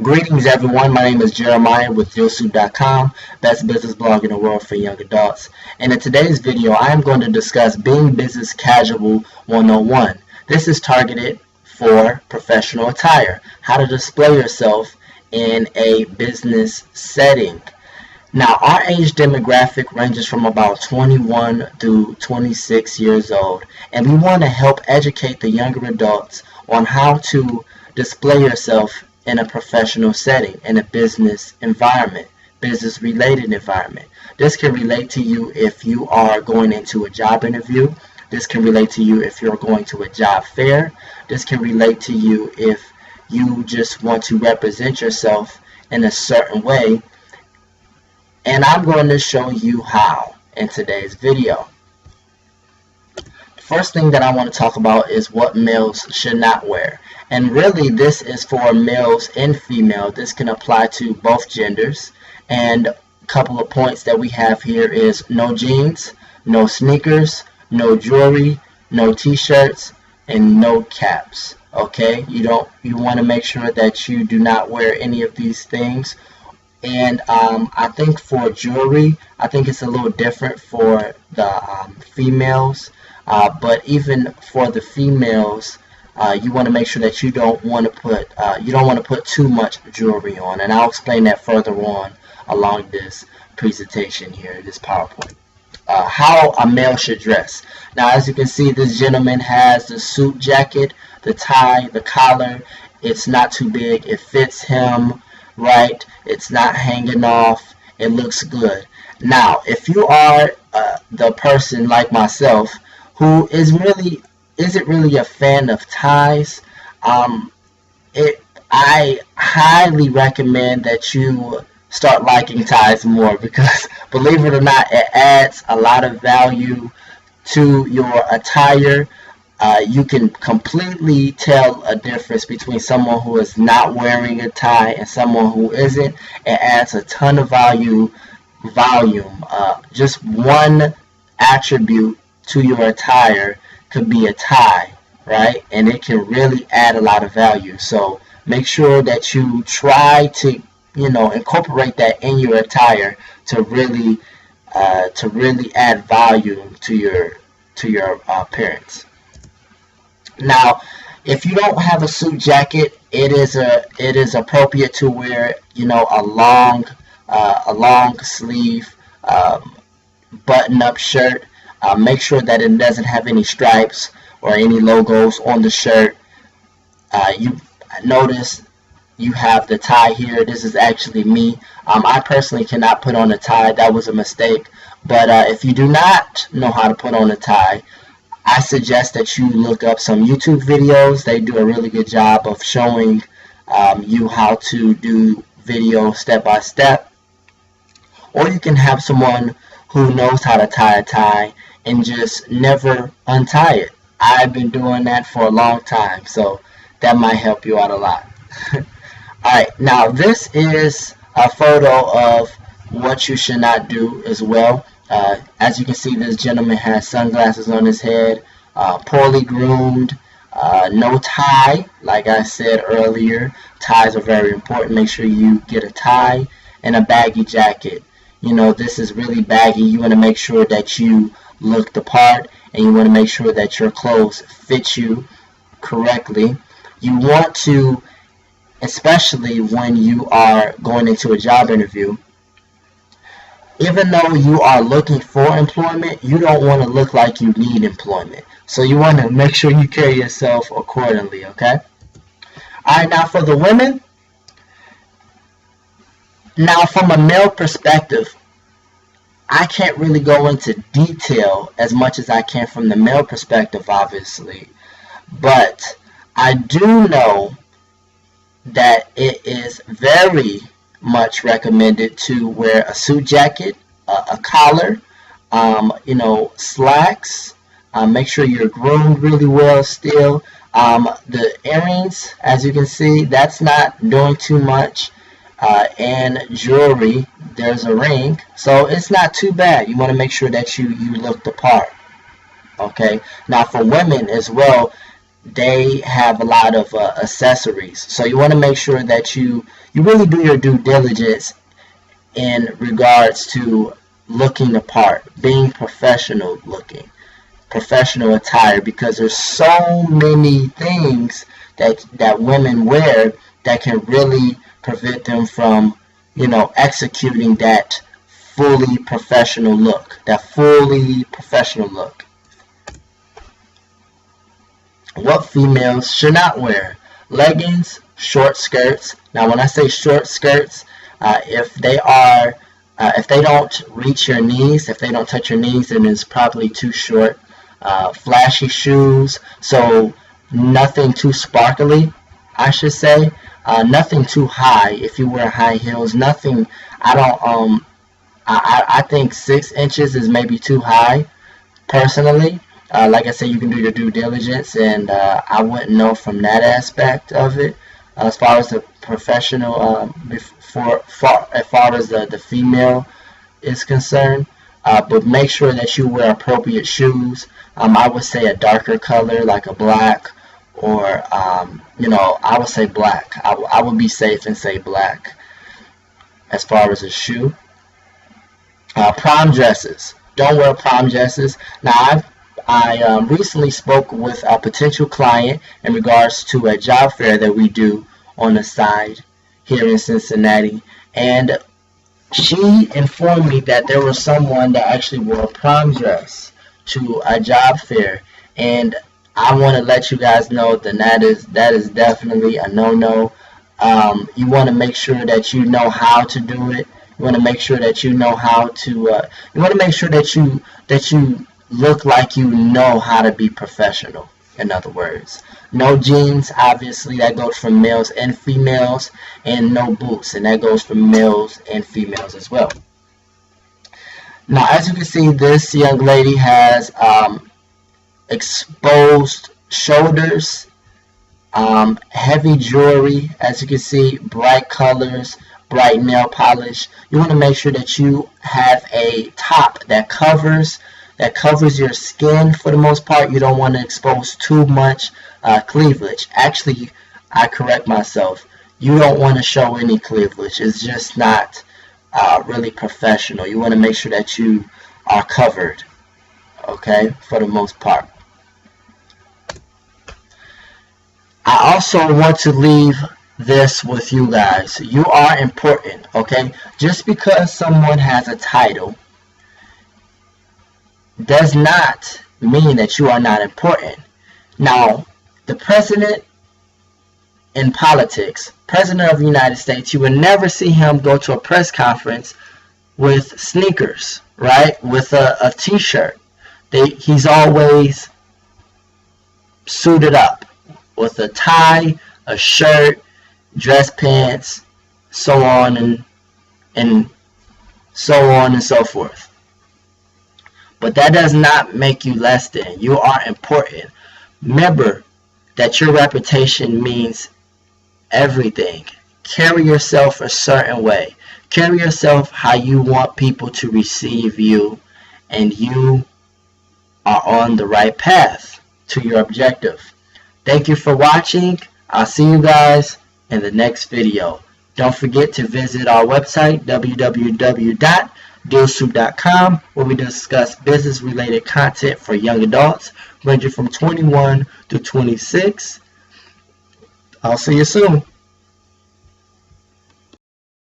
Greetings everyone, my name is Jeremiah with Yosu.com, best business blog in the world for young adults. And in today's video, I am going to discuss being business casual 101. This is targeted for professional attire, how to display yourself in a business setting. Now, our age demographic ranges from about 21 through 26 years old, and we want to help educate the younger adults on how to display yourself in a professional setting, in a business environment, business related environment. This can relate to you if you are going into a job interview. This can relate to you if you're going to a job fair. This can relate to you if you just want to represent yourself in a certain way. And I'm going to show you how in today's video. First thing that I want to talk about is what males should not wear. And really this is for males and female. This can apply to both genders. And a couple of points that we have here is no jeans, no sneakers, no jewelry, no t-shirts, and no caps. Okay, you want to make sure that you do not wear any of these things. And I think for jewelry, I think it's a little different for the females. But even for the females, you want to make sure that you don't want to put too much jewelry on, and I'll explain that further on along this presentation here, this PowerPoint. How a male should dress. Now, as you can see, this gentleman has the suit jacket, the tie, the collar. It's not too big. It fits him right. It's not hanging off. It looks good. Now, if you are the person like myself who isn't really a fan of ties, I highly recommend that you start liking ties more, because believe it or not, it adds a lot of value to your attire. You can completely tell a difference between someone who is not wearing a tie and someone who isn't. It adds a ton of volume. Just one attribute to your attire could be a tie, right? And it can really add a lot of value. So make sure that you try to, incorporate that in your attire to really add value to your appearance. Now, if you don't have a suit jacket, it is appropriate to wear, a long sleeve button-up shirt. Make sure that it doesn't have any stripes or any logos on the shirt. You notice you have the tie here. This is actually me. I personally cannot put on a tie. That was a mistake. But if you do not know how to put on a tie, I suggest that you look up some YouTube videos. They do a really good job of showing you how to do video step by step. Or you can have someone who knows how to tie a tie and just never untie it. I've been doing that for a long time, so that might help you out a lot. Alright, now this is a photo of what you should not do as well. As you can see, this gentleman has sunglasses on his head, poorly groomed, no tie. Like I said earlier, ties are very important. Make sure you get a tie, and a baggy jacket. This is really baggy. You want to make sure that you look the part, and you want to make sure that your clothes fit you correctly. You want to, especially when you are going into a job interview, even though you are looking for employment, you don't want to look like you need employment. So you want to make sure you carry yourself accordingly, okay? Alright, now for the women. Now, from a male perspective, I can't really go into detail as much as I can from the male perspective, obviously. But I do know that it is very much recommended to wear a suit jacket, a collar, slacks. Make sure you're groomed really well still. The earrings, as you can see, that's not doing too much. And jewelry, there's a ring, so it's not too bad. You want to make sure that you look the part. Okay, now for women as well, they have a lot of accessories. So you want to make sure that you really do your due diligence in regards to looking the part, being professional looking, professional attire, because there's so many things that women wear that can really prevent them from, executing that fully professional look, What females should not wear: leggings, short skirts. Now, when I say short skirts, if they don't reach your knees, if they don't touch your knees, then it's probably too short. Flashy shoes, so nothing too sparkly, I should say. Nothing too high. If you wear high heels, nothing. I think 6 inches is maybe too high, personally. Like I said, you can do your due diligence, and I wouldn't know from that aspect of it. As far as the professional, as far as the female is concerned, but make sure that you wear appropriate shoes. I would say a darker color, like a black, or I would say black. I would be safe and say black as far as a shoe. Prom dresses. Don't wear prom dresses. Now, I recently spoke with a potential client in regards to a job fair that we do on the side here in Cincinnati, and she informed me that there was someone that actually wore a prom dress to a job fair, and I want to let you guys know that is definitely a no-no. You want to make sure that you know how to do it. You want to make sure that you know how to. You want to make sure that you look like you know how to be professional. In other words, no jeans, obviously that goes for males and females, and no boots, and that goes for males and females as well. Now, as you can see, this young lady has exposed shoulders, heavy jewelry, as you can see, bright colors, bright nail polish. You want to make sure that you have a top that covers your skin for the most part. You don't want to expose too much cleavage. Actually, I correct myself. You don't want to show any cleavage. It's just not really professional. You want to make sure that you are covered, okay, for the most part. I also want to leave this with you guys. You are important, okay? Just because someone has a title does not mean that you are not important. Now, the president in politics, president of the United States, you would never see him go to a press conference with sneakers, right? With a t-shirt. He's always suited up with a tie, a shirt, dress pants, so on and so forth. But that does not make you less than. You are important. Remember that your reputation means everything. Carry yourself a certain way. Carry yourself how you want people to receive you, and you are on the right path to your objective. Thank you for watching. I'll see you guys in the next video. Don't forget to visit our website, www.dealsoup.com, where we discuss business-related content for young adults ranging from 21 to 26. I'll see you soon.